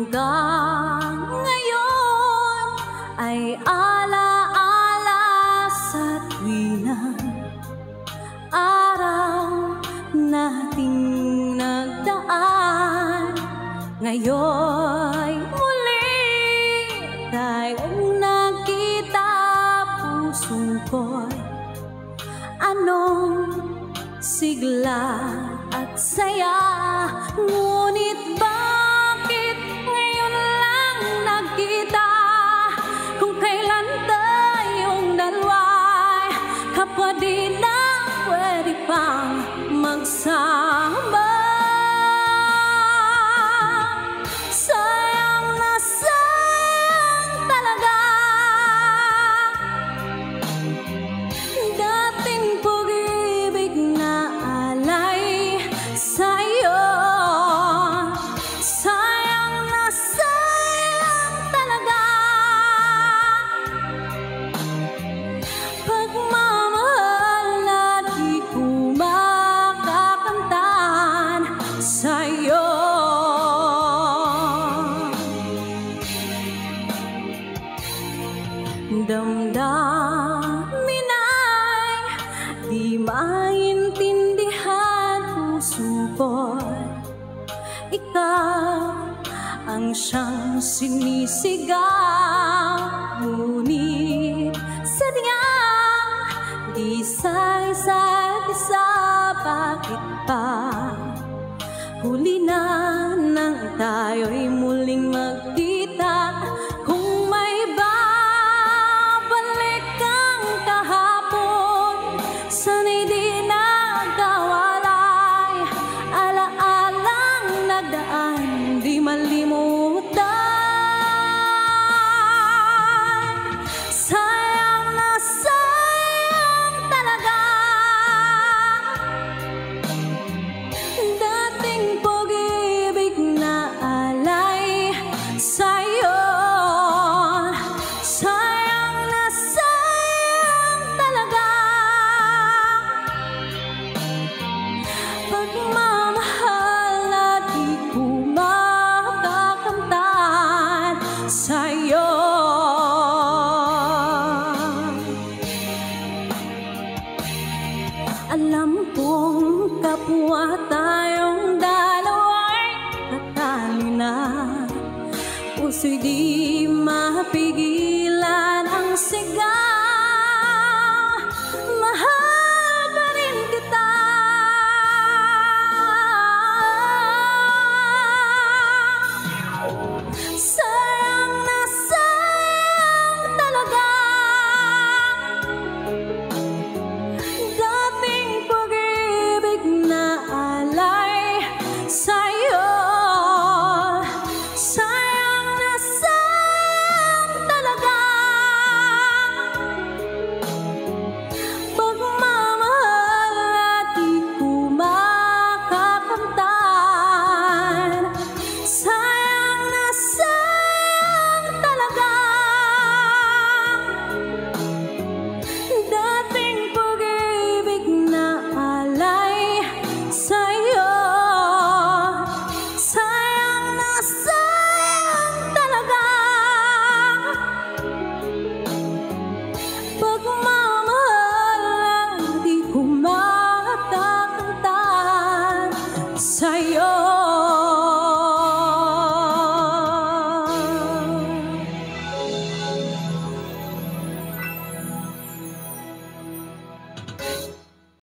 hanggang ngayon ay alaala sa tuwinang araw nating nagdaan. Ngayon'y muli tayong nagkita, pusong ko'y anong sigla at saya. Ngunit bakit ngayon lang nagkita, kung kailan tayong dalawa'y kapwa di na pwede pang magsama. Sayang na sayang talaga dating pag-ibig na alay sa'yo. Sayang na sayang talaga pagmamahal na di ko makakamtan sa'yo. Damdamin ay di maintindihan, puso ko'y ikaw ang siyang sinisigaw. Ngunit sadyang di sa isa't isa, bakit pa huli na nang tayo'y muling magkita? Kung may babalik kang kahapon, sana'y di nagkawalay. Alaalang nagdaan, di malimutan. Sayang na sayang talaga dating pag-ibig na alay sa'yo. Sayang na sayang talaga pagmamahal na di ko makakamtan sa'yo. Alam kong kapwa tayong dalawa'y tatali na, puso'y di mapigilan ang sigaw. Mahal pa rin kita. Sayang na sayang talaga dating pag-ibig na alay sa'yo. Sayang na sayang talaga pagmamahal na di ko makakamtan. Sayang na sayang talaga dating pag-ibig na alay sa'yo. Sayang na sayang talaga pagmamahal na di ko makakamtan sa'yo.